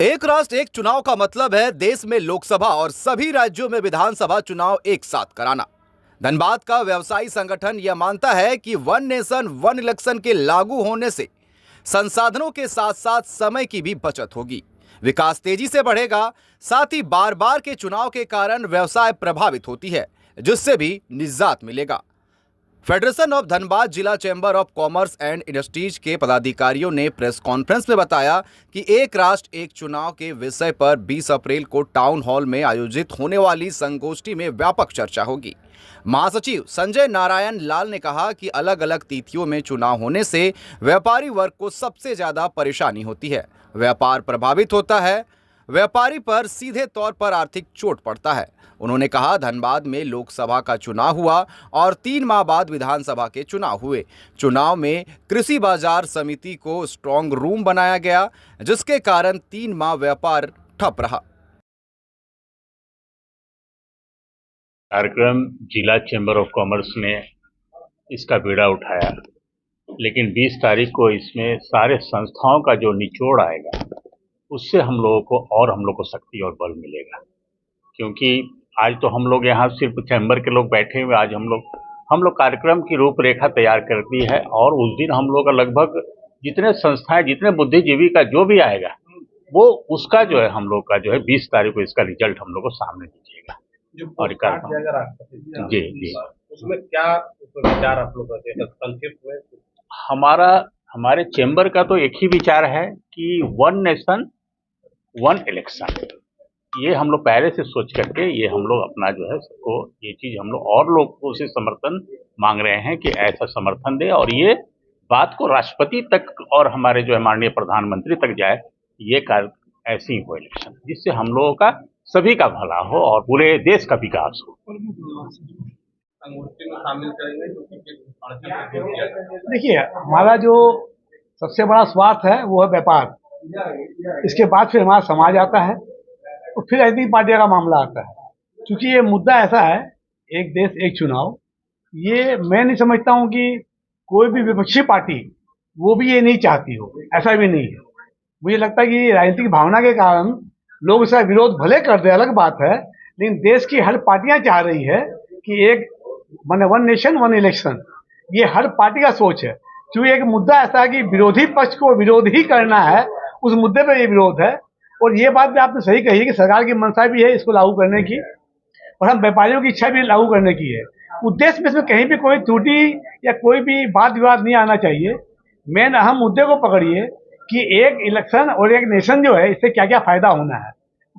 एक राष्ट्र एक चुनाव का मतलब है देश में लोकसभा और सभी राज्यों में विधानसभा चुनाव एक साथ कराना। धनबाद का व्यवसायी संगठन यह मानता है कि वन नेशन वन इलेक्शन के लागू होने से संसाधनों के साथ साथ समय की भी बचत होगी, विकास तेजी से बढ़ेगा। साथ ही बार बार के चुनाव के कारण व्यवसाय प्रभावित होती है, जिससे भी निजात मिलेगा। फेडरेशन ऑफ धनबाद जिला chamber of commerce and industries के पदाधिकारियों ने प्रेस कॉन्फ्रेंस में बताया कि एक राष्ट्र एक चुनाव के विषय पर 20 अप्रैल को टाउन हॉल में आयोजित होने वाली संगोष्ठी में व्यापक चर्चा होगी। महासचिव संजय नारायण लाल ने कहा कि अलग अलग तिथियों में चुनाव होने से व्यापारी वर्ग को सबसे ज्यादा परेशानी होती है, व्यापार प्रभावित होता है, व्यापारी पर सीधे तौर पर आर्थिक चोट पड़ता है। उन्होंने कहा धनबाद में लोकसभा का चुनाव हुआ और 3 माह बाद विधानसभा के चुनाव हुए। चुनाव में कृषि बाजार समिति को स्ट्रांग रूम बनाया गया, जिसके कारण 3 माह व्यापार ठप रहा। कार्यक्रम जिला चैम्बर ऑफ कॉमर्स ने इसका बीड़ा उठाया, लेकिन 20 तारीख को इसमें सारे संस्थाओं का जो निचोड़ आएगा उससे हम लोगों को शक्ति और बल मिलेगा। क्योंकि आज तो हम लोग यहाँ सिर्फ चैम्बर के लोग बैठे हुए, आज हम लोग कार्यक्रम की रूपरेखा तैयार कर दी है और उस दिन हम लोग का लगभग जितने संस्थाएं, जितने बुद्धिजीवी का जो भी आएगा वो उसका जो है हम लोग का जो है 20 तारीख को इसका रिजल्ट हम लोग को सामने दीजिएगा। और जी उसमें क्या विचार आप लोग का संक्षिप्त में? हमारे चैम्बर का तो एक ही विचार है कि वन नेशन वन इलेक्शन, ये हम लोग पहले से सोच करके ये हम लोग अपना जो है सबको ये चीज हम लोग और लोगों से समर्थन मांग रहे हैं कि ऐसा समर्थन दे और ये बात को राष्ट्रपति तक और हमारे जो है माननीय प्रधानमंत्री तक जाए, ये कार्य ऐसे ही हो इलेक्शन, जिससे हम लोगों का सभी का भला हो और पूरे देश का विकास हो। देखिए, हमारा जो सबसे बड़ा स्वार्थ है वो है व्यापार, इसके बाद फिर हमारा समाज आता है और फिर राजनीतिक पार्टियों का मामला आता है। क्योंकि ये मुद्दा ऐसा है, एक देश एक चुनाव, ये मैं नहीं समझता हूँ कि कोई भी विपक्षी पार्टी वो भी ये नहीं चाहती हो, ऐसा भी नहीं है। मुझे लगता है कि राजनीतिक भावना के कारण लोग इसका विरोध भले कर दे, अलग बात है, लेकिन देश की हर पार्टियां चाह रही है कि एक माने वन नेशन वन इलेक्शन, ये हर पार्टी का सोच है। क्योंकि एक मुद्दा ऐसा है कि विरोधी पक्ष को विरोध ही करना है, उस मुद्दे पर ये विरोध है। और ये बात भी आपने सही कही कि सरकार की मंशा भी है इसको लागू करने की और हम व्यापारियों की इच्छा भी लागू करने की है। उद्देश्य में इसमें कहीं भी कोई त्रुटि या कोई भी वाद विवाद नहीं आना चाहिए। मेन अहम मुद्दे को पकड़िए कि एक इलेक्शन और एक नेशन जो है, इससे क्या क्या फायदा होना है।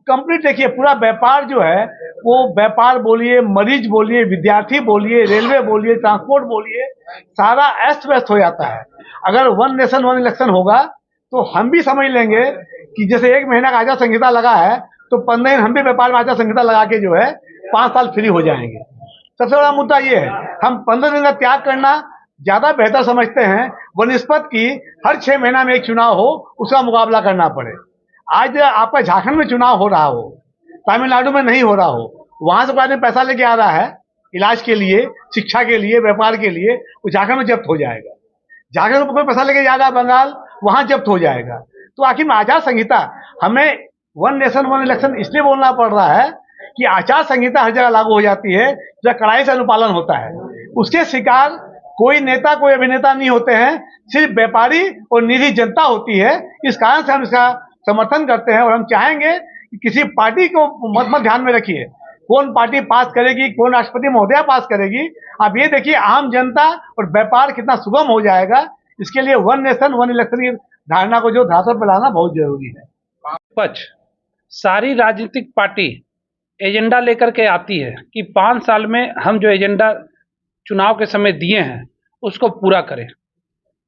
कंप्लीट देखिए, पूरा व्यापार जो है वो व्यापार बोलिए, मरीज बोलिए, विद्यार्थी बोलिए, रेलवे बोलिए, ट्रांसपोर्ट बोलिए, सारा अस्त व्यस्त हो जाता है। अगर वन नेशन वन इलेक्शन होगा तो हम भी समझ लेंगे कि जैसे 1 महीना का आचार संहिता लगा है तो 15 दिन हम भी व्यापार में आचार संहिता लगा के जो है 5 साल फ्री हो जाएंगे। सबसे बड़ा मुद्दा ये है, हम 15 दिन का त्याग करना ज्यादा बेहतर समझते हैं बनस्पत की हर 6 महीना में एक चुनाव हो, उसका मुकाबला करना पड़े। आज आपका झारखंड में चुनाव हो रहा हो, तमिलनाडु में नहीं हो रहा हो, वहां से कोई आदमी पैसा लेके आ रहा है इलाज के लिए, शिक्षा के लिए, व्यापार के लिए, वो झारखंड में जब्त हो जाएगा। झारखंड में कोई पैसा लेके जा रहा है बंगाल, वहां जब्त हो जाएगा। तो आखिर में आचार संहिता, हमें वन नेशन वन इलेक्शन इसलिए बोलना पड़ रहा है कि आचार संहिता हर जगह लागू हो जाती है, जब कड़ाई से अनुपालन होता है। उसके शिकार कोई नेता कोई अभिनेता नहीं होते हैं, सिर्फ व्यापारी और निरीह जनता होती है। इस कारण से हम इसका समर्थन करते हैं और हम चाहेंगे कि किसी पार्टी को मत ध्यान में रखिए, कौन पार्टी पास करेगी, कौन राष्ट्रपति महोदया पास करेगी। आप ये देखिए आम जनता और व्यापार कितना सुगम हो जाएगा। इसके लिए वन नेशन वन इलेक्शन की धारणा को जो धरातल पर लाना बहुत जरूरी है। पक्ष सारी राजनीतिक पार्टी एजेंडा लेकर के आती है कि 5 साल में हम जो एजेंडा चुनाव के समय दिए हैं उसको पूरा करें।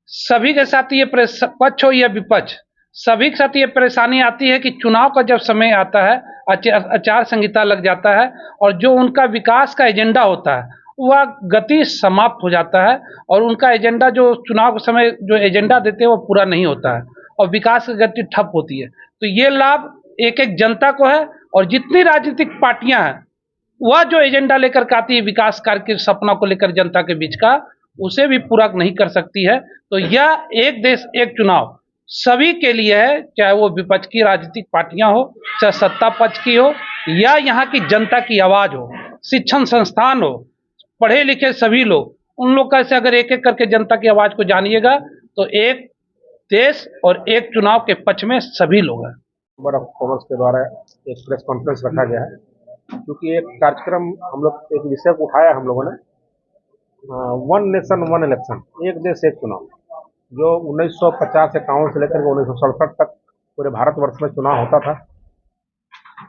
सभी के साथ ये पक्ष हो या विपक्ष, सभी के साथ ये परेशानी आती है कि चुनाव का जब समय आता है, आचार संहिता लग जाता है और जो उनका विकास का एजेंडा होता है वह गति समाप्त हो जाता है और उनका एजेंडा जो चुनाव के समय जो एजेंडा देते हैं वो पूरा नहीं होता है और विकास की गति ठप होती है। तो ये लाभ एक एक जनता को है और जितनी राजनीतिक पार्टियां हैं वह जो एजेंडा लेकर के आती है विकास कार्य के सपना को लेकर जनता के बीच का, उसे भी पूरा नहीं कर सकती है। तो यह एक देश एक चुनाव सभी के लिए है, चाहे वो विपक्ष की राजनीतिक पार्टियां हो, चाहे सत्ता पक्ष की हो, या यहाँ की जनता की आवाज हो, शिक्षण संस्थान हो, पढ़े लिखे सभी लोग, उन लोग का से अगर एक एक करके जनता की आवाज को जानिएगा तो एक देश और एक चुनाव के पक्ष में सभी लोग हैं। चैम्बर ऑफ कॉमर्स के द्वारा एक प्रेस कॉन्फ्रेंस रखा गया है, क्योंकि एक कार्यक्रम हम लोग एक विषय को उठाया हम लोगों ने, वन नेशन वन इलेक्शन, एक देश एक चुनाव, जो 1950-51 से लेकर 1967 तक पूरे भारतवर्ष में चुनाव होता था।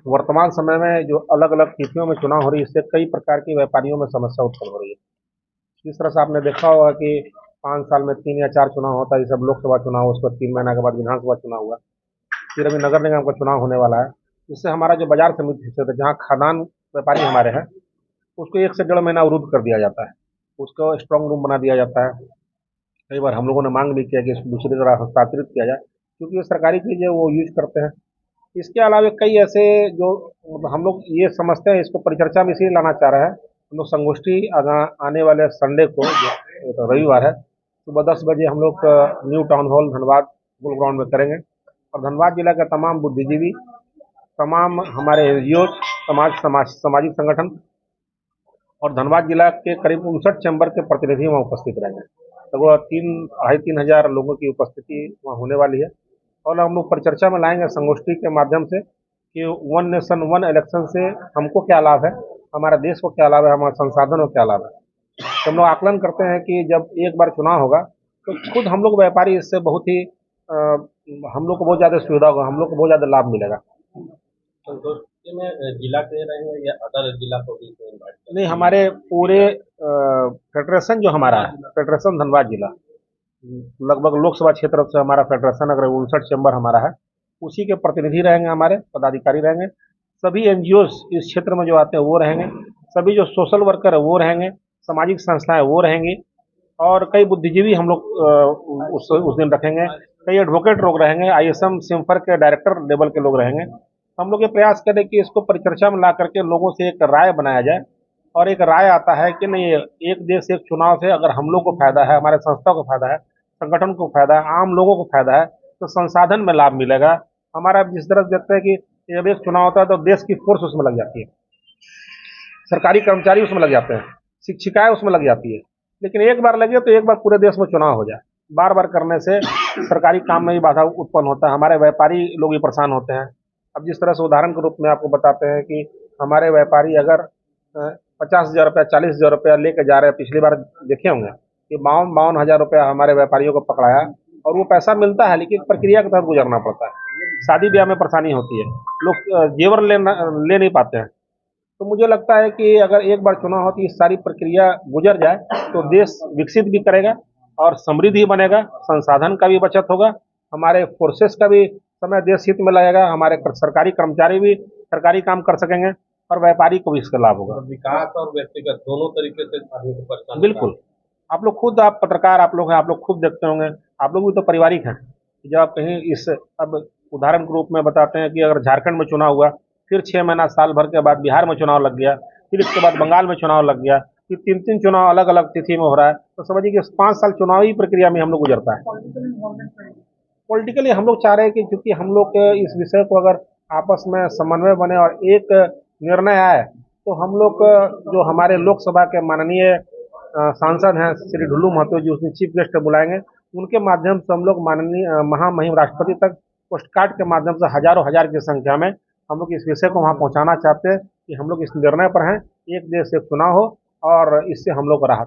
वर्तमान समय में जो अलग अलग तिथियों में चुनाव हो रही है, इससे कई प्रकार की व्यापारियों में समस्या उत्पन्न हो रही है। जिस तरह से आपने देखा होगा कि 5 साल में 3 या 4 चुनाव होता है, जैसे अब लोकसभा चुनाव, उसके बाद 3 महीने के बाद विधानसभा चुनाव हुआ, फिर अभी नगर निगम का चुनाव होने वाला है। इससे हमारा जो बाजार समिति क्षेत्र, जहाँ खादान व्यापारी हमारे हैं, उसको 1 से 1.5 महीना अवरुद्ध कर दिया जाता है, उसको स्ट्रांग रूम बना दिया जाता है। कई बार हम लोगों ने मांग भी किया कि इसको दूसरी जगह हस्तांतरित किया जाए, क्योंकि ये सरकारी चीज़ें वो यूज करते हैं। इसके अलावा कई ऐसे जो हम लोग ये समझते हैं, इसको परिचर्चा में इसलिए लाना चाह रहे हैं। हम लोग संगोष्ठी आने वाले संडे को, जो रविवार है, सुबह 10 बजे हम लोग new town hall Dhanbad school ground में करेंगे, और धनबाद जिला का तमाम बुद्धिजीवी, तमाम हमारे NGO, सामाजिक संगठन और धनबाद जिला के करीब 59 चैम्बर के प्रतिनिधि वहाँ उपस्थित रहेंगे। तो वो 3-3,5 हज़ार लोगों की उपस्थिति वहाँ होने वाली है, और हम लोग परिचर्चा में लाएंगे संगोष्ठी के माध्यम से कि वन नेशन वन इलेक्शन से हमको क्या लाभ है, हमारे देश को क्या लाभ है, हमारे संसाधनों को क्या लाभ है। तो हम लोग आकलन करते हैं कि जब एक बार चुनाव होगा तो खुद हम लोग व्यापारी इससे बहुत ही हम लोग को बहुत ज़्यादा सुविधा होगा, हम लोग को बहुत ज़्यादा लाभ मिलेगा। संगोष्ठी में जिला के रहेंगे या अदर जिला को भी इनवाइट? नहीं, हमारे पूरे फेडरेशन जो हमारा है, फेडरेशन धनबाद जिला, लगभग लोकसभा क्षेत्र से हमारा फेडरेशन अगर 59 चैम्बर हमारा है, उसी के प्रतिनिधि रहेंगे, हमारे पदाधिकारी रहेंगे। सभी NGOs इस क्षेत्र में जो आते हैं वो रहेंगे, सभी जो सोशल वर्कर है वो रहेंगे, सामाजिक संस्थाएं वो रहेंगी, और कई बुद्धिजीवी हम लोग उस दिन रखेंगे, कई एडवोकेट लोग रहेंगे, ISM सिम्फर के डायरेक्टर लेवल के लोग रहेंगे। हम लोग ये प्रयास करें कि इसको परिचर्चा में ला करके लोगों से एक राय बनाया जाए, और एक राय आता है कि नहीं, एक देश एक चुनाव से अगर हम लोग को फायदा है, हमारे संस्था को फायदा है, संगठन को फायदा है, आम लोगों को फायदा है, तो संसाधन में लाभ मिलेगा। हमारा जिस तरह से देखते हैं कि जब एक चुनाव होता है तो देश की फोर्स उसमें लग जाती है, सरकारी कर्मचारी उसमें लग जाते हैं, शिक्षिकाएं उसमें लग जाती है। लेकिन एक बार लगे तो एक बार पूरे देश में चुनाव हो जाए, बार बार करने से सरकारी काम में भी बाधा उत्पन्न होता है, हमारे व्यापारी लोग भी परेशान होते हैं। अब जिस तरह से उदाहरण के रूप में आपको बताते हैं कि हमारे व्यापारी अगर 50,000 रुपया 40,000 रुपया लेके जा रहे हैं, पिछली बार देखे होंगे कि 52 हज़ार रुपया हमारे व्यापारियों को पकड़ाया, और वो पैसा मिलता है लेकिन प्रक्रिया के तहत गुजरना पड़ता है। शादी ब्याह में परेशानी होती है, लोग जेवर ले नहीं पाते हैं। तो मुझे लगता है कि अगर एक बार चुनाव हो तो ये सारी प्रक्रिया गुजर जाए तो देश विकसित भी करेगा और समृद्धि बनेगा, संसाधन का भी बचत होगा, हमारे फोर्सेस का भी समय देश हित में लगेगा, हमारे सरकारी कर्मचारी भी सरकारी काम कर सकेंगे, और व्यापारी को भी इसका लाभ होगा। विकास और व्यक्तिगत दोनों तरीके से आदमी को परेशान। बिल्कुल, आप लोग खुद, आप पत्रकार, आप लोग हैं, आप लोग खुद देखते होंगे, आप लोग भी तो पारिवारिक हैं। जब आप कहीं इस, अब उदाहरण के रूप में बताते हैं कि अगर झारखंड में चुनाव हुआ, फिर 6 महीना साल भर के बाद बिहार में चुनाव लग गया, फिर इसके बाद बंगाल में चुनाव लग गया, फिर 3-3 चुनाव अलग अलग तिथि में हो रहा है, तो समझिए कि 5 साल चुनावी प्रक्रिया में हम लोग गुजरता है। पॉलिटिकली हम लोग चाह रहे हैं कि चूंकि हम लोग इस विषय को अगर आपस में समन्वय बने और एक निर्णय आए, तो हम लोग जो हमारे लोकसभा के माननीय सांसद हैं श्री ढुल्लू महतो जी, उसमें चीफ गेस्ट बुलाएंगे, उनके माध्यम से हम लोग माननीय महामहिम राष्ट्रपति तक पोस्ट कार्ड के माध्यम से हजारों हजार की संख्या में हम लोग इस विषय को वहाँ पहुँचाना चाहते हैं कि हम लोग इस निर्णय पर हैं, एक देश एक चुनाव हो, और इससे हम लोग को राहत